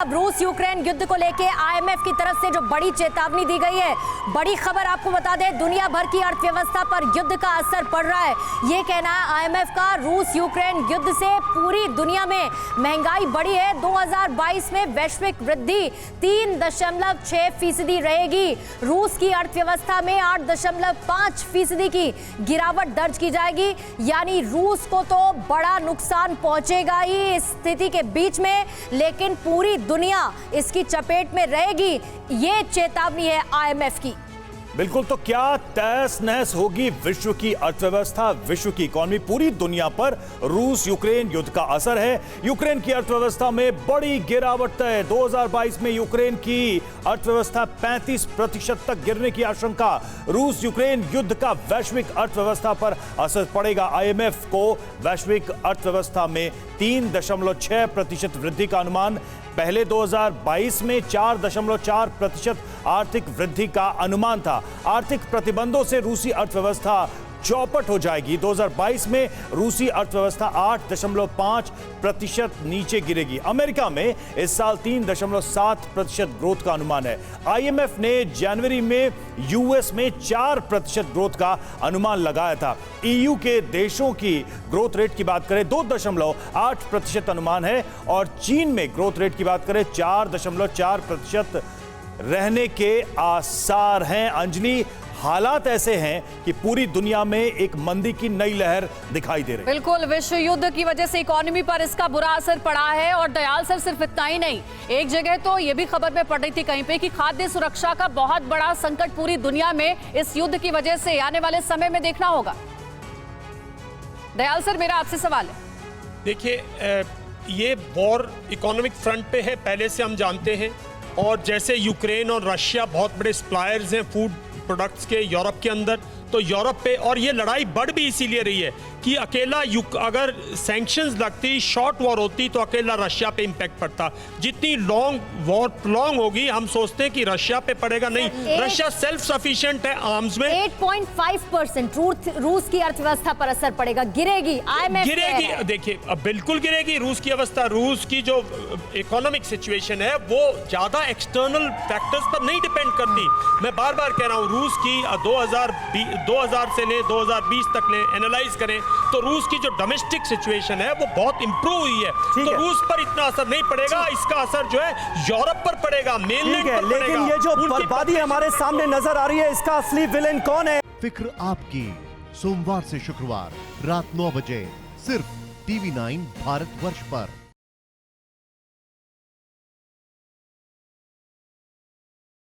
अब रूस यूक्रेन युद्ध को लेके आईएमएफ की तरफ से जो बड़ी चेतावनी दी गई है, बड़ी खबर आपको बता दें, दुनिया भर की अर्थव्यवस्था पर युद्ध का असर पड़ रहा है। ये कहना है आईएमएफ का। रूस यूक्रेन युद्ध से पूरी दुनिया में महंगाई बढ़ी है। 2022 में वैश्विक वृद्धि 3.6% रहेगी। रूस की अर्थव्यवस्था में 8.5% की गिरावट दर्ज की जाएगी। यानी रूस को तो बड़ा नुकसान पहुंचेगा ही इस स्थिति के बीच में, लेकिन पूरी दुनिया इसकी चपेट में रहेगी। ये चेतावनी है आईएमएफ की। बिल्कुल, तो क्या तहस नहस होगी विश्व की अर्थव्यवस्था, विश्व की इकोनॉमी, पूरी दुनिया पर रूस यूक्रेन युद्ध का असर है। यूक्रेन की अर्थव्यवस्था में बड़ी गिरावट तय। 2022 में यूक्रेन की अर्थव्यवस्था 35% तक गिरने की आशंका। रूस यूक्रेन युद्ध का वैश्विक अर्थव्यवस्था पर असर पड़ेगा। आईएमएफ को वैश्विक अर्थव्यवस्था में 3.6% वृद्धि का अनुमान। पहले 2022 में 4.4% आर्थिक वृद्धि का अनुमान था। आर्थिक प्रतिबंधों से रूसी अर्थव्यवस्था चौपट हो जाएगी। 2022 में रूसी अर्थव्यवस्था 8.5% नीचे गिरेगी। अमेरिका में इस साल 3.7% ग्रोथ का अनुमान है। आईएमएफ ने जनवरी में यूएस में 4% ग्रोथ का अनुमान लगाया था। ईयू के देशों की ग्रोथ रेट की बात करें 2.8% अनुमान है, और चीन में ग्रोथ रेट की बात करें 4.4% रहने के आसार हैं। अंजलि, हालात ऐसे हैं कि पूरी दुनिया में एक मंदी की नई लहर दिखाई दे रही है। बिल्कुल, विश्व युद्ध की वजह से इकोनॉमी पर इसका बुरा असर पड़ा है। और दयाल सर, सिर्फ इतना ही नहीं, एक जगह तो ये भी खबर में पड़ रही थी कहीं पे कि खाद्य सुरक्षा का बहुत बड़ा संकट पूरी दुनिया में इस युद्ध की वजह से आने वाले समय में देखना होगा। दयाल सर, मेरा आपसे सवाल है। देखिए, ये वॉर इकोनॉमिक फ्रंट पे है, पहले से हम जानते हैं। और जैसे यूक्रेन और रशिया बहुत बड़े सप्लायर्स हैं फूड प्रोडक्ट्स के यूरोप के अंदर, तो यूरोप पे, और ये लड़ाई बढ़ भी इसीलिए रही है कि अकेला अगर सैंक्शंस लगती, शॉर्ट वॉर होती, तो अकेला रशिया पे इम्पैक्ट पड़ता। जितनी लॉन्ग वॉर प्रोलॉन्ग होगी, हम सोचते हैं कि रशिया पे पड़ेगा, नहीं। रशिया सेल्फ सफिशिएंट है आर्म्स में। 8.5% रूस की अर्थव्यवस्था पर असर पड़ेगा, गिरेगी। आईएमएफ गिरेगी, देखिए बिल्कुल गिरेगी रूस की अवस्था। रूस की जो इकोनॉमिक सिचुएशन है वो ज्यादा एक्सटर्नल फैक्टर्स पर नहीं डिपेंड करती। मैं बार बार कह रहा हूँ, रूस की 2000 से ले 2020 तक ले एनालाइज करें तो रूस की जो डोमेस्टिक सिचुएशन है वो बहुत इंप्रूव हुई है। तो रूस पर इतना असर नहीं पड़ेगा, इसका असर जो है यूरोप पर पड़ेगा, मेनलैंड पर पड़ेगा। लेकिन ये जो बर्बादी हमारे सामने नजर आ रही है, इसका असली विलेन कौन है? फिक्र आपकी, सोमवार से शुक्रवार रात 9 बजे सिर्फ TV9 भारतवर्ष पर।